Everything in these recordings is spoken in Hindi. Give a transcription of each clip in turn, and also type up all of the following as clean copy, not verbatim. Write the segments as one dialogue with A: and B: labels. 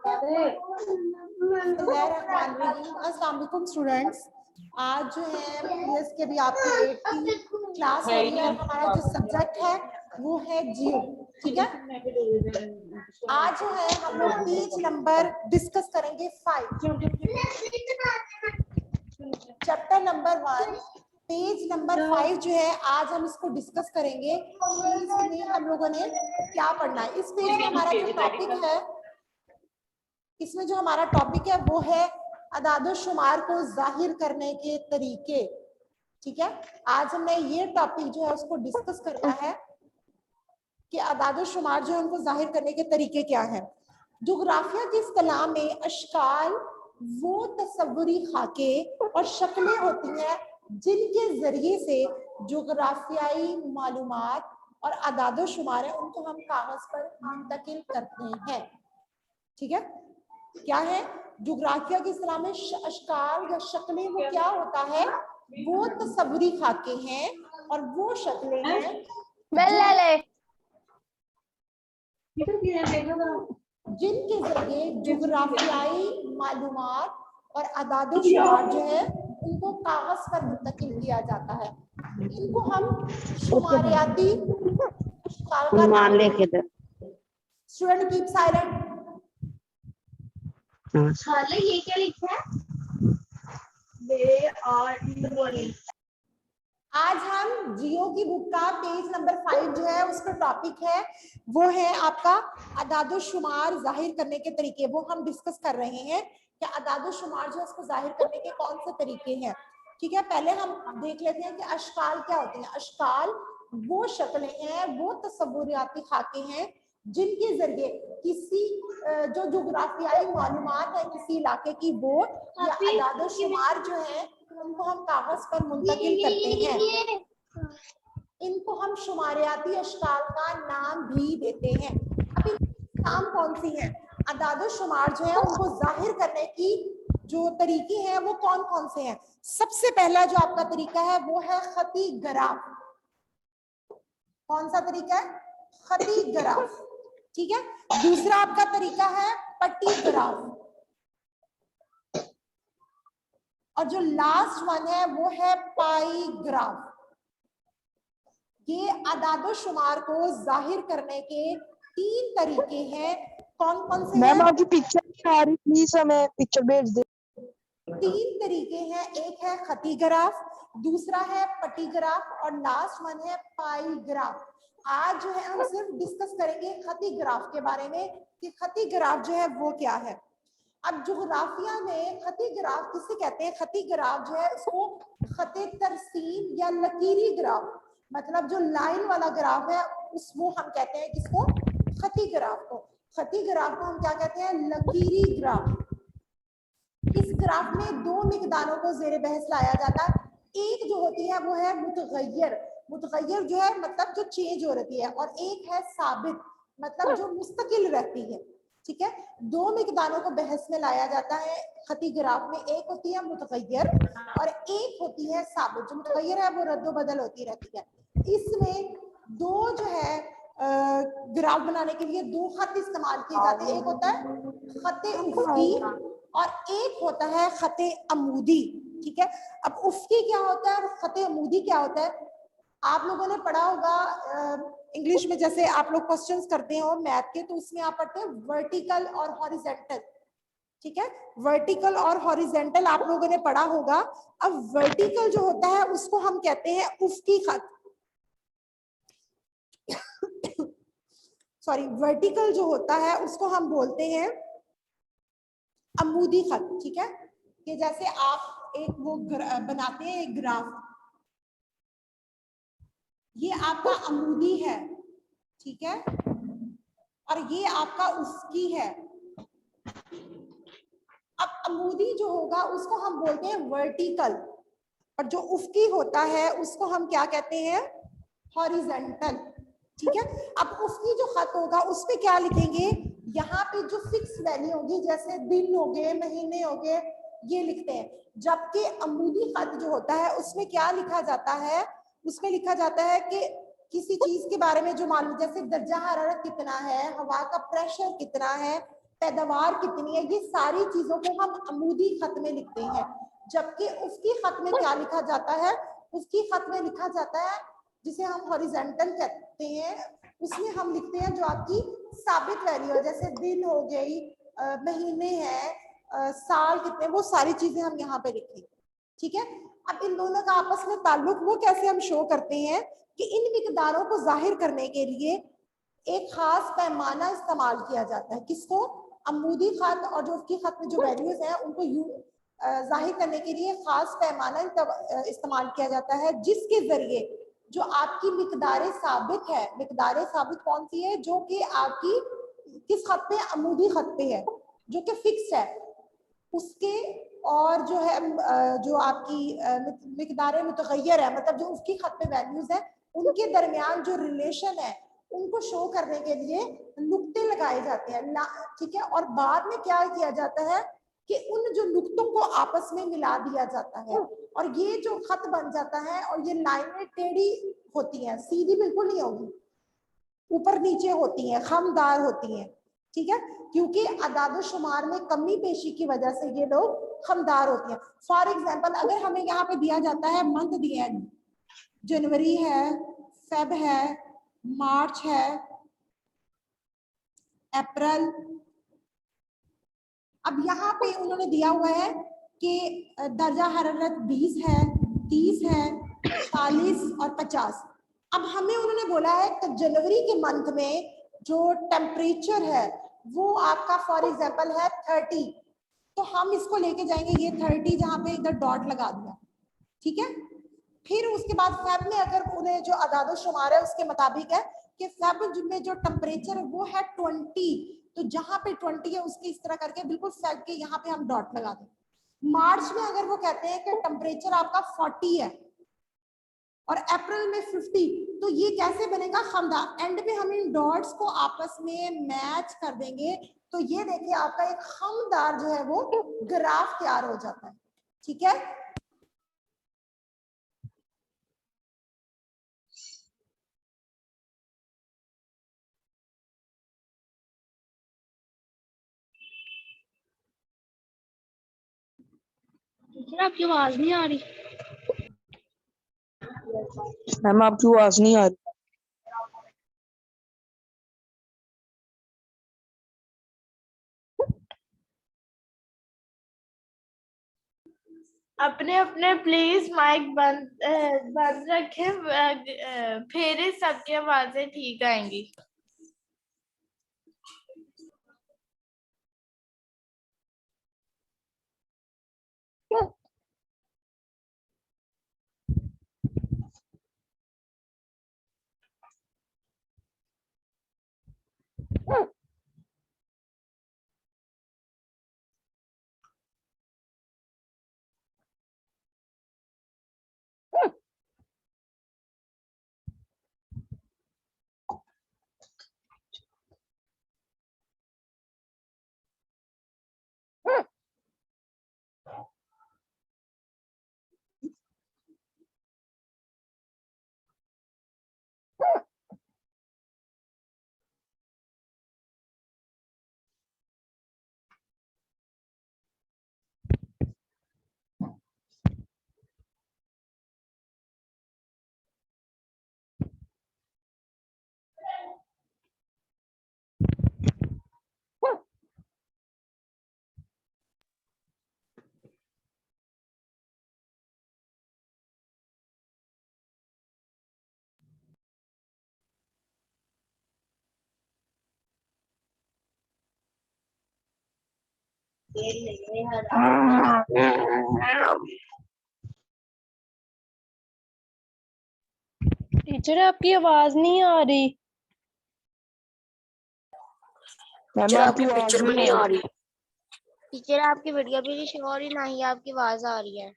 A: अस्सलाम वालेकुम स्टूडेंट्स। आज जो है पीएस के भी आपकी 8 की क्लास हो रही है और हमारा जो सब्जेक्ट है वो है जियो। ठीक है, आज जो है हम लोग पेज नंबर डिस्कस करेंगे 5, चैप्टर नंबर 1 पेज नंबर 5 जो है आज हम इसको डिस्कस करेंगे। इसमें हम लोगों ने क्या पढ़ना है, इस पेज में हमारा जो टॉपिक है, इसमें जो हमारा टॉपिक है वो है अदाद-ओ-शुमार को जाहिर करने के तरीके। ठीक है, आज हमने ये टॉपिक जो है उसको डिस्कस करना है कि अदाद-ओ-शुमार जो है उनको जाहिर करने के तरीके क्या है। जोग्राफिया की इस्तिलाह में अशकाल वो तस्वुरी खाके और शक्लें होती हैं जिनके जरिए से जोग्राफियाई मालूमात और अदाद-ओ-शुमार है उनको हम कागज पर मुंतकिल करते हैं। ठीक है, क्या है जोग्राफिया की इस्तिलाह में अशकाल या शक्लें, वो क्या होता है, वो तस्वुरी खाके हैं और वो शक्लें हैं जिनके जरिए जोग्राफियाई मालूमात और अदाद-ओ-शुमार जो है उनको कागज पर मुंतकिल किया जाता है। इनको हम शुमारियाती अशकाल का नाम देते हैं। Student keep silent. ये क्या लिखा है? आज हम जियो की बुक का पेज नंबर 5 जो है उसका टॉपिक है वो है आपका अदाद-ओ-शुमार जाहिर करने के तरीके। वो हम डिस्कस कर रहे हैं कि अदाद-ओ-शुमार जो है उसको जाहिर करने के कौन से तरीके हैं। ठीक है, पहले हम देख लेते हैं कि अशकाल क्या होते हैं। अशकाल वो शक्लें हैं, वो तस्वुराती खाके हैं जिनके जरिए किसी जो जोग्राफियाई मालूमात है किसी इलाके की, वो या अदाद-ओ-शुमार जो है उनको हम कागज पर मुंतकिल करते हैं। इनको हम शुमारियाती अशकाल का नाम भी देते हैं। अब नाम कौन सी है, अदाद-ओ-शुमार जो है उनको जाहिर करने की जो तरीके हैं वो कौन कौन से हैं। सबसे पहला जो आपका तरीका है वो है खती ग्राफ। कौन सा तरीका है? खती ग्राफ। ठीक है, दूसरा आपका तरीका है पट्टी ग्राफ और जो लास्ट वन है वो है पाई ग्राफ। ये अदाद-ओ-शुमार को जाहिर करने के 3 तरीके हैं। कौन कौन से हैं?
B: मैम आपकी पिक्चर नहीं आ रही, प्लीज हमें पिक्चर भेज दे।
A: 3 तरीके हैं, एक है खती ग्राफ, दूसरा है पट्टी ग्राफ और लास्ट वन है पाई ग्राफ। आज जो है हम सिर्फ डिस्कस करेंगे खती ग्राफ के बारे में कि खती ग्राफ जो है वो क्या है। अब जोग्राफिया में खती ग्राफ किसे कहते हैं? खती ग्राफ जो है उसको खते तरसीम या लकीरी ग्राफ, मतलब जो लाइन वाला ग्राफ है उस वो हम कहते हैं किसको? खती ग्राफ को। खती ग्राफ को हम क्या कहते हैं? लकीरी ग्राफ। इस ग्राफ में 2 मिकदारों को जेर बहस लाया जाता है। एक जो होती है वो है मुतगय्यर, मुतगय्यर जो है मतलब जो चेंज हो रही है, और एक है साबित मतलब जो मुस्तकिल रहती है। ठीक है, 2 मिकदारों को बहस में लाया जाता है खती ग्राफ में। एक होती है मुतगय्यर और एक होती है साबित। जो मुतगय्यर है वो रद्दो बदल होती रहती है। इसमें 2 जो है ग्राफ बनाने के लिए 2 खत इस्तेमाल किए जाते हैं। एक होता है खते उफ्की और एक होता है खते अमूदी। ठीक है, अब उफ्की क्या होता है और खते अमूदी क्या होता है? आप लोगों ने पढ़ा होगा इंग्लिश में, जैसे आप लोग क्वेश्चंस करते हो मैथ के, तो उसमें आप पढ़ते हैं वर्टिकल और हॉरिजेंटल। ठीक है, वर्टिकल और हॉरिजेंटल आप लोगों ने पढ़ा होगा। अब वर्टिकल जो होता है उसको हम कहते हैं उफ्की खत। सॉरी, वर्टिकल जो होता है उसको हम बोलते हैं अमूदी खत। ठीक है, कि जैसे आप एक वो बनाते हैं एक ग्राफ, ये आपका अमूदी है। ठीक है, और ये आपका उफ्की है। अब अमूदी जो होगा उसको हम बोलते हैं वर्टिकल और जो उफ्की होता है उसको हम क्या कहते हैं? हॉरिजेंटल। ठीक है, अब उफ्की जो खत होगा उसपे क्या लिखेंगे? यहाँ पे जो फिक्स वैल्यू होगी, जैसे दिन हो गए, महीने हो गए, ये लिखते हैं। जबकि अमूदी खत जो होता है उसमें क्या लिखा जाता है? उसमें लिखा जाता है कि किसी चीज के बारे में जो मालूम, जैसे दर्जा हरारत कितना है, हवा का प्रेशर कितना है, पैदावार कितनी है, ये सारी चीजों को हम अमूदी खत में लिखते हैं। जबकि उसकी खत में क्या लिखा जाता है, उसकी खत में लिखा जाता है जिसे हम हॉरिजॉन्टल कहते हैं, उसमें हम लिखते हैं जो आपकी साबित वैल्यू है, जैसे दिन हो गई, महीने हैं, साल कितने, वो सारी चीजें हम यहाँ पे लिखेंगे। ठीक है। अब इन दोनों का आपस में ताल्लुक वो कैसे हम शो करते हैं कि इन मिकदारों को जाहिर करने के लिए एक खास पैमाना इस्तेमाल किया जाता है। किसको? अमूदी खत और जो उसकी खत में जो वैल्यूज हैं उनको जाहिर करने के लिए खास पैमाना इस्तेमाल किया जाता है, जिसके जरिए जो आपकी मिकदारे साबित है, मिकदारे साबित कौन सी है, जो कि आपकी किस खत पे, अमूदी खत पे है, जो कि फिक्स है, उसके और जो है जो आपकी मिकदारे मुतगय्यर है, मतलब जो उसकी खत पे वैल्यूज है, उनके दरमियान जो रिलेशन है उनको शो करने के लिए नुक्ते लगाए जाते हैं। ठीक है। और बाद में क्या किया जाता है कि उन जो नुक्तों को आपस में मिला दिया जाता है और ये जो खत बन जाता है, और ये लाइनें टेढ़ी होती हैं, सीधी बिल्कुल नहीं होगी, ऊपर नीचे होती हैं, खमदार होती हैं। ठीक है। क्योंकि अदाद शुमार में कमी पेशी की वजह से ये लोग खमदार होती हैं। फॉर एग्जाम्पल अगर हमें यहाँ पे दिया जाता है, मंथ दिया है, जनवरी है, फेब है, मार्च है, अप्रैल। अब यहाँ पे उन्होंने दिया हुआ है कि दर्जा हरारत 20 है, 30 है, 40 और 50। अब हमें उन्होंने बोला है कि जनवरी के मंथ में जो टेम्परेचर है वो आपका फॉर एग्जांपल है 30, तो हम इसको लेके जाएंगे, ये 30 जहाँ पे इधर डॉट लगा दिया। ठीक है। फिर उसके बाद फेब में अगर उन्हें जो अदाद शुमार है उसके मुताबिक है कि फेब में जो टेम्परेचर है वो है 20, तो जहां पे 20 है उसके इस तरह करके बिल्कुल फेब के यहाँ पे हम डॉट लगा दें। मार्च में अगर वो कहते हैं कि टेम्परेचर आपका 40 है और अप्रैल में 50, तो ये कैसे बनेगा, खमदा। एंड में हम इन डॉट्स को आपस में मैच कर देंगे, तो ये देखिए आपका एक खमदार जो है वो ग्राफ तैयार हो जाता है। ठीक है।
C: टीचर आपकी आवाज नहीं आ रही।
B: मैम आपकी आवाज नहीं आ रही।
C: अपने अपने प्लीज माइक बंद बंद रखे, फिर सबकी आवाजें ठीक आएंगी।
B: टीचर आपकी आवाज नहीं आ रही। मैम आपकी पिक्चर भी नहीं आ रही।
D: टीचर आपकी वीडियो भी नहीं शो हो रही, ना ही आपकी आवाज आ रही है।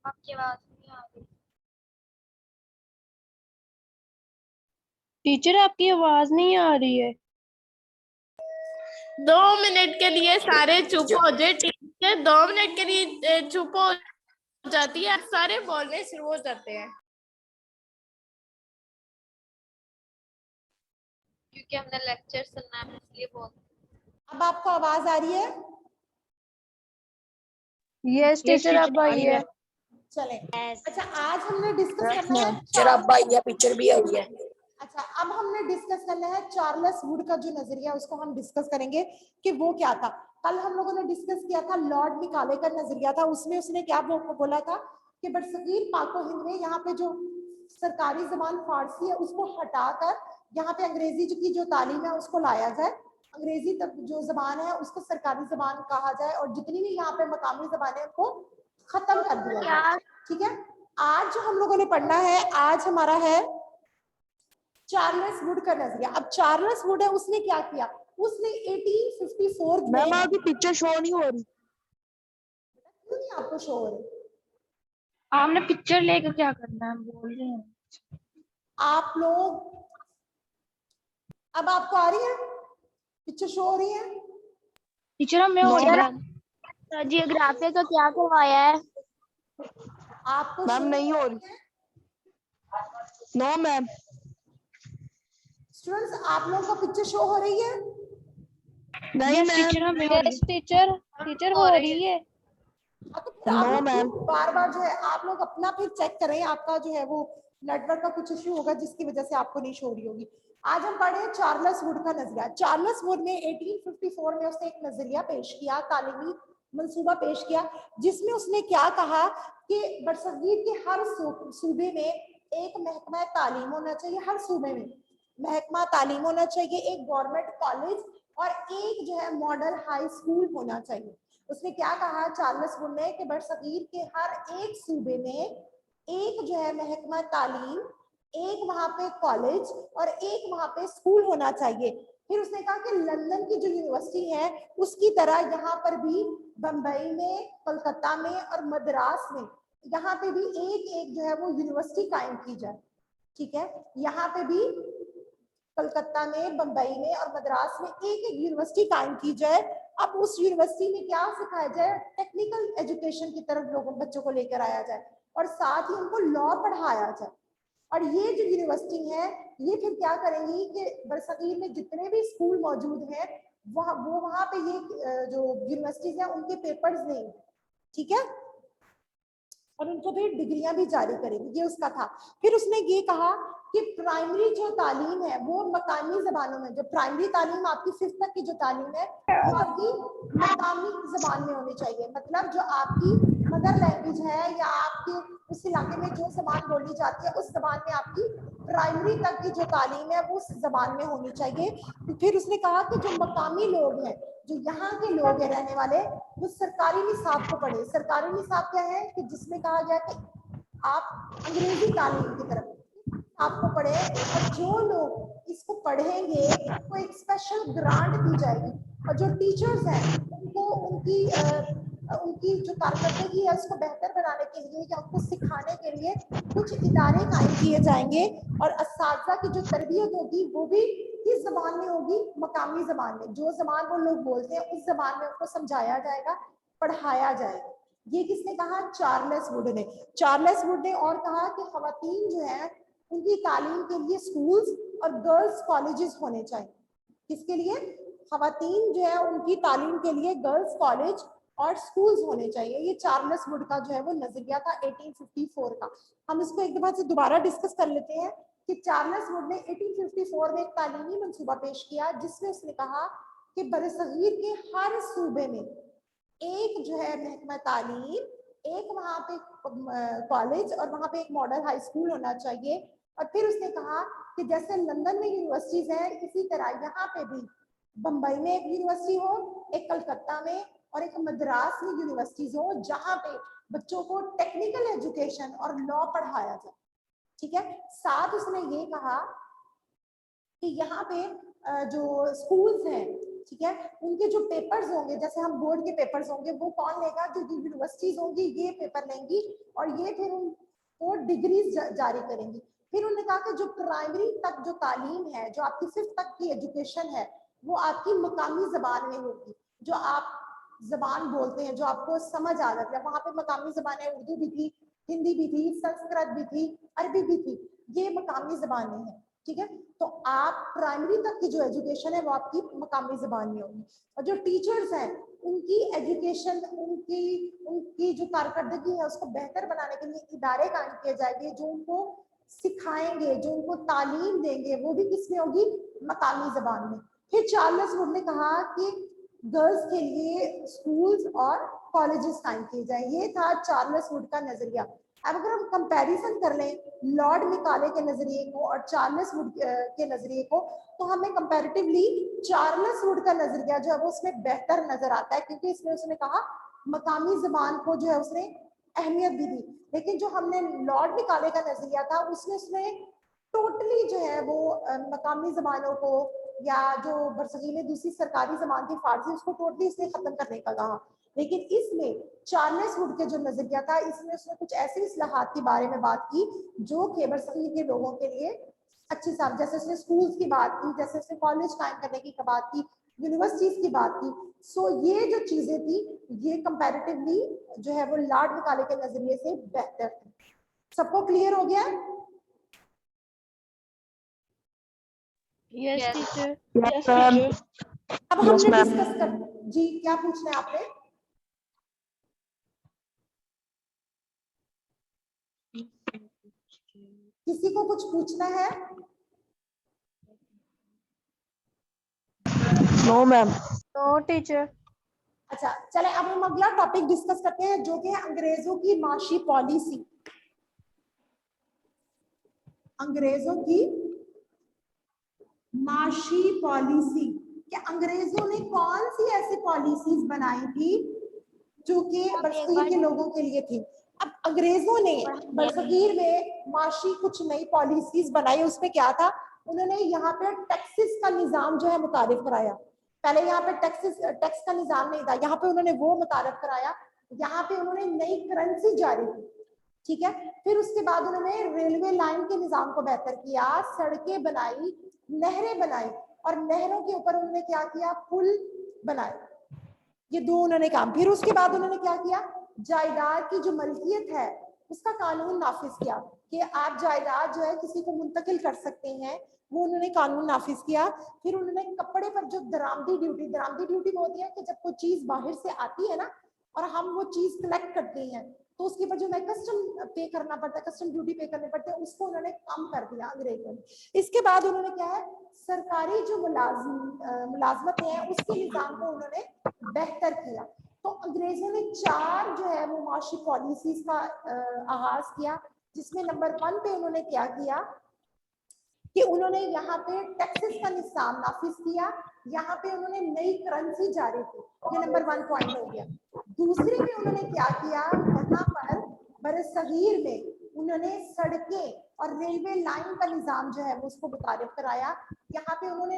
D: आपकी आवाज नहीं आ रही।
B: टीचर आपकी आवाज नहीं आ रही है।
C: 2 मिनट के लिए सारे चुप हो जाए। टीचर 2 मिनट के लिए चुप हो जाती है, सारे बोलने शुरू हो जाते हैं।
D: क्योंकि हमने लेक्चर सुनना है इसलिए बोल।
A: अब आपको आवाज आ रही है?
B: यस टीचर अब आई है।
A: चले। अच्छा, आज हमने डिस्कस करना है
E: पिक्चर अब आई है, पिक्चर भी आई है।
A: अच्छा, अब हमने डिस्कस करना है चार्ल्स वुड का जो नजरिया, उसको हम डिस्कस करेंगे कि वो क्या था। कल हम लोगों ने डिस्कस किया था लॉर्ड मिकाले का नजरिया था, उसमें उसने क्या बोला था कि बरसगीर पाको हिंद में यहाँ पे जो सरकारी जबान फारसी है उसको हटाकर यहाँ पे अंग्रेजी की जो तालीम है उसको लाया जाए, अंग्रेजी तक जो जबान है उसको सरकारी जबान कहा जाए, और जितनी भी यहाँ पे मकामी जबानें उनको खत्म कर दिया जाए। ठीक है, आज जो हम लोगों ने पढ़ना है, आज हमारा है चार्ल्स वुड का नजरिया। अब चार्ल्स वुड है, उसने क्या किया, उसने 1854 में,
E: मैम आपकी पिक्चर शो नहीं हो रही।
A: क्यों नहीं आपको शो हो रही?
B: आपने पिक्चर लेकर क्या करना है, बोल रहे हैं
A: आप लोग, अब आपको आ रही है पिक्चर, शो हो रही है?
B: टीचर हमें हो रही है।
D: जियोग्राफी का क्या करवाया है?
A: आपको
E: मैम
A: show
E: नहीं हो रही। No ma'am.
A: स्टूडेंट्स, आप लोगों को पिक्चर शो हो रही है?
E: नहीं
B: यस
E: मैम।
B: टीचर हमें हो रही है। टीचर हो रही है।
A: तो फिर आप
E: No,
A: लोग
E: ma'am.
A: बार बार जो है आप लोग अपना फिर चेक करें, आपका जो है वो नेटवर्क का कुछ इश्यू होगा जिसकी वजह से आपको नहीं शो रही होगी। आज हम पढ़े हैं चार्ल्स वुड का नजरिया। चार्ल्स वुड ने 1854 में उसने एक नजरिया पेश किया, तालीमी मंसूबा पेश किया, जिसमें उसने क्या कहा कि बरसगीर के हर सूबे में एक महकमा तालीम होना चाहिए, हर सूबे में महकमा तालीम होना चाहिए, एक गवर्नमेंट कॉलेज और एक जो है मॉडल हाई स्कूल होना चाहिए। उसने क्या कहा चार्ल्स वुड ने कि बरसगीर के हर एक सूबे में एक जो है महकमा तालीम, एक वहां पे कॉलेज और एक वहां पे स्कूल होना चाहिए। फिर उसने कहा कि लंदन की जो यूनिवर्सिटी है उसकी तरह यहाँ पर भी बंबई में, कोलकाता में और मद्रास में यहाँ पे भी एक एक जो है वो यूनिवर्सिटी कायम की जाए। ठीक है, यहाँ पे भी कलकत्ता में, बंबई में और मद्रास में एक एक यूनिवर्सिटी कायम की जाए। अब उस यूनिवर्सिटी में क्या सिखाया जाए, टेक्निकल एजुकेशन की तरफ लोगों बच्चों को लेकर आया जाए और साथ ही उनको लॉ पढ़ाया जाए। और ये जो यूनिवर्सिटी है ये फिर क्या करेंगी कि बरसगीर में जितने भी स्कूल मौजूद हैं वहां पे ये जो यूनिवर्सिटीज है उनके पेपर्स नहीं, ठीक है, और उनको फिर डिग्रियां भी जारी करेंगे, ये उसका था। फिर उसने ये कहा कि प्राइमरी जो तालीम है वो मकामी जबानों में, जो प्राइमरी तालीम आपकी 5th तक की जो तालीम है वो आपकी मकामी जबान में होनी चाहिए। मतलब जो आपकी मदर लैंग्वेज है या आपके उस इलाके में जो जबान बोली जाती है उस जबान में आपकी प्राइमरी तक की जो तालीम है वो उस जबान में होनी चाहिए। फिर उसने कहा कि जो मकामी लोग हैं, जो यहाँ के लोग हैं रहने वाले, वो सरकारी निसाब को पढ़े। सरकारी निसाब क्या है कि जिसमें कहा गया कि आप अंग्रेजी तालीम की तरफ आपको पढ़े, और जो लोग इसको पढ़ेंगे उनको एक स्पेशल ग्रांट दी जाएगी, और जो टीचर्स हैं उनको उनकी जो कारकर्दगी है उसको बेहतर बनाने के लिए या उनको सिखाने के लिए कुछ इदारे कायम किए जाएंगे, और असातिज़ा की जो तरबियत होगी वो भी किस जबान में होगी, मकामी जबान में। जो जबान वो लोग बोलते हैं उस जबान में उनको समझाया जाएगा, पढ़ाया जाएगा। ये किसने कहा, चार्ल्स वुड ने। चार्ल्स वुड ने और कहा कि खवातीन जो है उनकी तालीम के लिए स्कूल्स और गर्ल्स कॉलेजेस होने चाहिए। किसके लिए, खवातीन जो है उनकी तालीम के लिए गर्ल्स कॉलेज और स्कूल्स होने चाहिए। ये चार्ल्स वुड का जो है वो नजरिया था 1854 का। हम इसको एक दफा से दोबारा डिस्कस कर लेते हैं कि चार्ल्स वुड ने 1854 में एक तालीमी मंसूबा पेश किया जिसमें उसने कहा कि बरसगीर के हर सूबे में एक जो है महकमा तालीम, एक वहां पे कॉलेज और वहां पे एक मॉडल हाई स्कूल होना चाहिए। और फिर उसने कहा कि जैसे लंदन में यूनिवर्सिटीज हैं इसी तरह यहाँ पे भी बंबई में एक यूनिवर्सिटी हो, एक कलकत्ता में और एक मद्रास में यूनिवर्सिटीज हो जहाँ पे बच्चों को टेक्निकल एजुकेशन और लॉ पढ़ाया जाए। ठीक है, साथ उसने ये कहा कि यहाँ पे जो स्कूल्स हैं ठीक है। उनके जो पेपर्स होंगे, जैसे हम बोर्ड के पेपर्स होंगे, वो कौन लेगा? जो यूनिवर्सिटीज होंगी ये पेपर लेंगी और ये फिर उनको डिग्रीज जारी करेंगी। फिर उन्होंने कहा कि जो प्राइमरी तक जो तालीम है, जो आपकी 5th तक की एजुकेशन है, वो आपकी मकामी जबान में होगी। जो आप जबान बोलते हैं, जो आपको समझ आ जाती है, वहां पे मकामी जबानें उर्दू भी थी, हिंदी भी थी, संस्कृत भी थी, अरबी भी थी, ये मकामी जबानें हैं, ठीक है। तो आप प्राइमरी तक की जो एजुकेशन है वो आपकी मकामी जबान में होगी। और जो टीचर्स हैं उनकी एजुकेशन, उनकी जो कारकर्दगी है उसको बेहतर बनाने के लिए इदारे कायम किए जाएंगे, जो उनको सिखाएंगे, जो उनको तालीम देंगे, वो भी किसमें होगी? मकामी जबान में। फिर चार्ल्स वुड ने कहा कि गर्ल्स के लिए स्कूल्स और कॉलेजेस कायम किए जाए। ये था चार्ल्स वुड का नजरिया। अब अगर हम कंपैरिजन कर लें लॉर्ड मिकाले के नजरिए को और चार्ल्स वुड के नजरिए को, तो हमें कंपैरेटिवली चार्ल्स वुड का नजरिया जो है वो उसमें बेहतर नजर आता है, क्योंकि इसमें उसने कहा मकामी जबान को जो है उसने अहमियत भी दी। लेकिन जो हमने लॉर्ड मिकाले का नजरिया था उसमें उसने टोटली जो है वो मकामी जबानों को, या जो बरसगीर में दूसरी सरकारी जबान थी फारसी, उसको टोटली इसने खत्म करने का कहा। लेकिन इसमें चार्ल्स वुड के जो नजरिया था, इसमें उसने कुछ ऐसे इस्लाहात के बारे में बात की जो कि बरसगीर के लोगों के लिए अच्छी साफ, जैसे उसने स्कूल्स की बात की, जैसे उसने कॉलेज कायम करने की बात की, यूनिवर्सिटीज की बात की। सो ये जो चीजें थी ये कंपैरेटिवली जो है वो लॉर्ड मिकाले के नजरिए से बेहतर थी। सबको क्लियर हो गया?
B: Yes teacher.
E: Yes ma'am.
A: अब
E: Yes,
A: हमने
E: ma'am.
A: डिस्कस कर, जी क्या पूछना है आपने? किसी को कुछ पूछना है?
E: No ma'am.
B: No teacher.
A: अच्छा चले, अब हम अगला टॉपिक डिस्कस करते हैं जो कि है अंग्रेजों की माशी पॉलिसी। अंग्रेजों की माशी पॉलिसी, कि अंग्रेजों ने कौन सी ऐसी पॉलिसीज बनाई थी जो कि बरसगीर के लोगों के लिए थी। अब अंग्रेजों ने बरसगीर में माशी कुछ नई पॉलिसीज बनाई। उसमें क्या था? उन्होंने यहाँ पे टैक्सेस का निजाम जो है मुतारिफ कराया। पहले यहाँ पे टैक्स का निजाम नहीं था, यहाँ पे उन्होंने वो मुतारिफ कराया। यहाँ पे उन्होंने नई करेंसी जारी की, ठीक है। फिर उसके बाद उन्होंने रेलवे लाइन के निजाम को बेहतर किया, सड़कें बनाई, नहरें बनाई, और नहरों के ऊपर उन्होंने क्या किया? पुल बनाए। ये दो उन्होंने काम। फिर उसके बाद उन्होंने क्या किया? जायदाद की जो मलकियत है उसका कानून नाफिज किया कि आप जायदाद जो है किसी को मुंतकिल कर सकते हैं, वो उन्होंने कानून नाफिज किया। फिर उन्होंने कपड़े पर जो दरामदी ड्यूटी वो होती है कि जब कोई चीज बाहर से आती है ना और हम वो चीज कलेक्ट करते हैं तो उसके ऊपर जो कस्टम पे करना पड़ता है, कस्टम ड्यूटी पे करने पड़ते हैं, उसको उन्होंने कम कर दिया अंग्रेजों ने। इसके बाद उन्होंने क्या है, सरकारी जो मुलाजमत है उसके निजाम को उन्होंने बेहतर किया। तो अंग्रेजों ने 4 जो है वो माशी पॉलिसीज का आगाज किया, जिसमें नंबर 1 पे उन्होंने क्या किया कि उन्होंने यहाँ पे टैक्सेस का निजाम नाफिज किया, यहाँ पे उन्होंने नई करेंसी जारी की। ये नंबर 1 पॉइंट हो गया। दूसरे में उन्होंने क्या किया, यहाँ पर बरसगीर में उन्होंने सड़कें और रेलवे लाइन का निजाम जो है वो उसको मुतारिफ कराया। यहाँ पे उन्होंने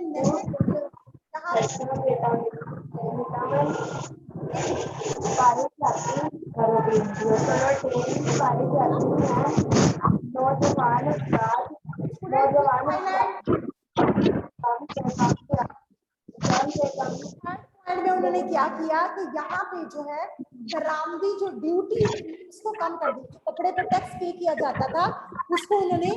A: में उन्होंने क्या किया कि यहाँ पे जो है दरामदी जो ड्यूटी उसको कम कर दी। जो कपड़े पर टैक्स पे किया जाता था उसको उन्होंने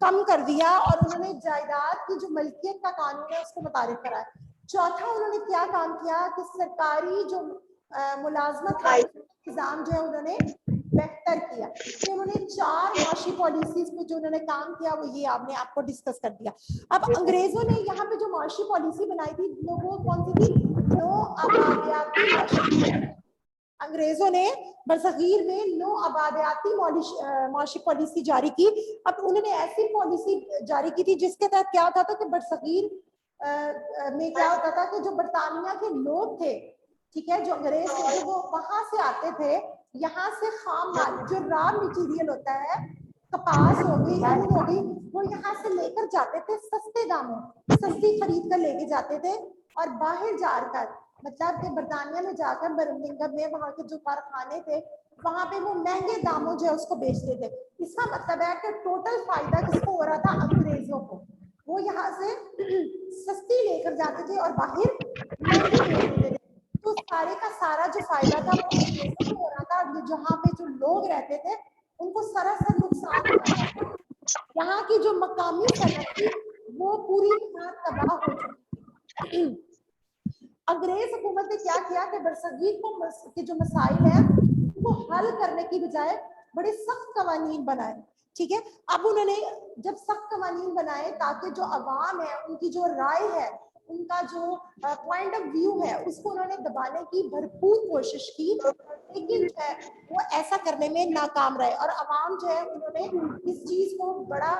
A: कम कर दिया और उन्होंने जायदाद की जो मलकियत का कानून है उसको मुतारिफ कराया। चौथा उन्होंने क्या काम किया कि सरकारी जो मुलाजमत है निजाम जो है उन्होंने बेहतर किया। तो उन्होंने 4 माशी पॉलिसीज में जो उन्होंने काम किया वो ये आपने आपको डिस्कस कर दिया। अब अंग्रेजों ने यहाँ पे जो माशी पॉलिसी बनाई थी वो कौन सी थी? नो आबादियाती माशी। अंग्रेजों ने बरसगीर में नो आबादियाती माशी पॉलिसी जारी की। अब उन्होंने ऐसी पॉलिसी जारी की थी जिसके तहत क्या होता था कि बरसगीर में क्या होता था कि जो बरतानिया के लोग थे, ठीक है, जो अंग्रेज थे, जो वो वहां से आते थे, यहाँ से खाम माल जो रॉ मटेरियल होता है, कपास हो गई, ऊन हो गई, वो यहाँ से लेकर जाते थे सस्ते दामों, सस्ती खरीद कर लेके जाते थे और बाहर जाकर मतलब कि बरतानिया में जाकर बर्मिंघम में वहां के जो कारखाने थे वहां पे वो महंगे दामों जो है उसको बेचते थे। इसका मतलब है कि टोटल फायदा किसको हो रहा था? अंग्रेजों को। वो यहाँ से सस्ती लेकर जाते थे और बाहर महंगी बेच देते थे। तो सारे का सारा जो फायदा था वो अंग्रेजों को हो रहा था और जहाँ पे जो लोग रहते थे उनको सरासर नुकसान हो रहा था। यहाँ की जो मकामी सनत थी वो पूरी तरह तबाह हो चुकी थी। अंग्रेज हुकूमत ने क्या किया कि बरसगीर को के जो मसाइल है उनको हल करने की बजाय बड़े सख्त कवानीन बनाए। ठीक है, अब उन्होंने जब सख्त कवानीन बनाए ताकि जो अवाम है उनकी जो राय है उनका जो पॉइंट ऑफ व्यू है उसको उन्होंने दबाने की भरपूर कोशिश की, लेकिन जो है वो ऐसा करने में नाकाम रहे और अवाम जो है उन्होंने इस चीज को बड़ा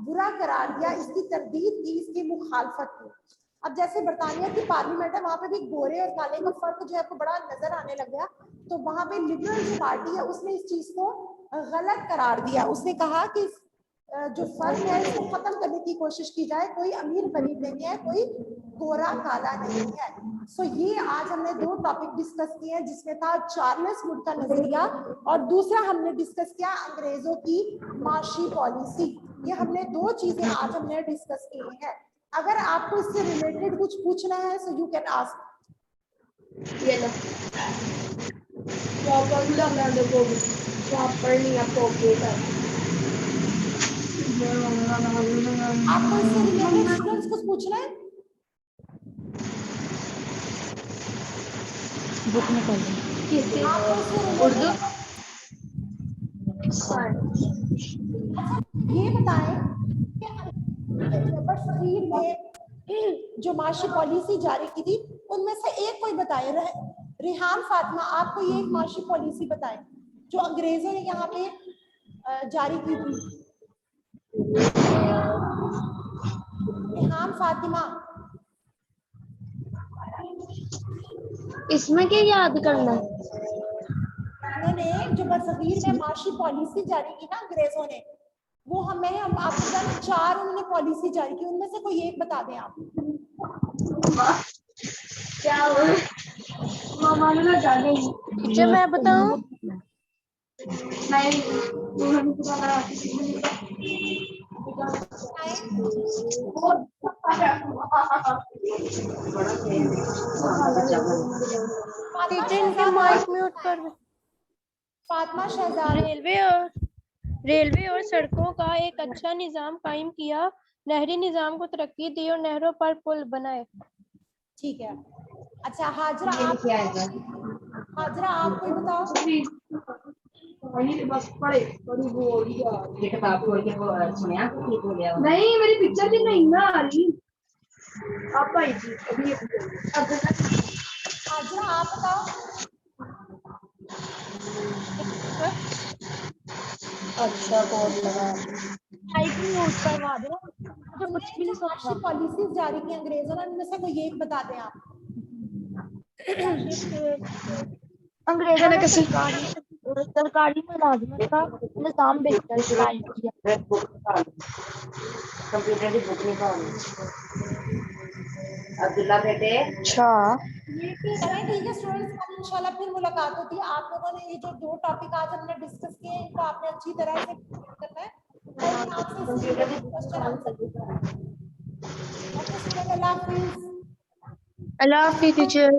A: बुरा करार दिया, इसकी तरदीद की, इसकी मुखालफत की। अब जैसे बरतानिया की पार्लियामेंट है वहां पे भी गोरे और काले का फर्क जो है आपको बड़ा नजर आने लग गया। तो वहां पे लिबरल जो पार्टी है उसने इस चीज को गलत करार दिया। उसने कहा कि जो फर्क है इसको खत्म करने की कोशिश की जाए, कोई अमीर गरीब नहीं है, कोई गोरा काला नहीं है। सो ये आज हमने दो टॉपिक डिस्कस किए हैं जिसमें था चार्ल्स वुड का नजरिया और दूसरा हमने डिस्कस किया अंग्रेजों की माशी पॉलिसी। ये हमने दो चीजें आज हमने डिस्कस की हैं। अगर आपको इससे रिलेटेड कुछ पूछना है सो यू कैन आस्क।
E: ये लो प्रॉपर लगा दो को प्रॉपर नहीं आपको ओके कर
A: आपको इससे रिलेटेड स्टूडेंट्स कुछ पूछना है?
B: बुक में कर
A: उर्दू ये बताएं कि बरसगीर में जो माशी पॉलिसी जारी की थी उनमें से एक कोई बताए। रिहान फातिमा आप कोई एक माशी पॉलिसी बताएं जो अंग्रेजों ने यहाँ पे जारी की थी। रिहान फातिमा।
D: इसमें क्या याद करना है?
A: उन्होंने जो बरसगीर में माशी पॉलिसी जारी की ना अंग्रेजों ने, वो हम आपको बताएं 4 उन्होंने पॉलिसी जारी की, उनमें से कोई एक बता दें आप।
E: क्या हो मामा ने लगा दे
D: टीचर मैं बताऊं?
E: नहीं
D: टीचर इनके माइक म्यूट कर दो।
A: फातिमा शहजाद।
F: रेलवे और सड़कों का एक अच्छा निजाम कायम किया, नहरी निजाम को तरक्की दी और नहरों पर पुल बनाए।
A: ठीक है, अच्छा हाजरा आप कोई बताओ।
E: बस पढ़े बड़ी बोल ये किताब को सुनिया की बोलिया नहीं मेरी पिक्चर भी नहीं ना आ रही आप आई थी अभी
A: हाजरा आप बताओ।
E: अच्छा कौन लगा
F: म्यूट करवा दो, मुझे कुछ भी नहीं सुन
A: माशी पॉलिसीज जारी की अंग्रेजों ने, उनमें से कोई एक बता दें आप।
B: अंग्रेजों ने सरकारी मुलाजमत का निजाम बेहतर कायम किया।
E: कंप्यूटर की बुक निकालो अब्दुल्ला बेटे। अच्छा
A: चलें ठीक है स्टूडेंट्स, कल इंशाल्लाह फिर मुलाकात होती है। आप लोगों ने ये जो 2 टॉपिक आज हमने डिस्कस किए हैं इनको आपने अच्छी तरह से करना है। कल मैं आपसे क्वेश्चन आंसर ओके स्टूडेंट, अल्लाह हाफिज।
D: अल्लाह हाफिज़ टीचर।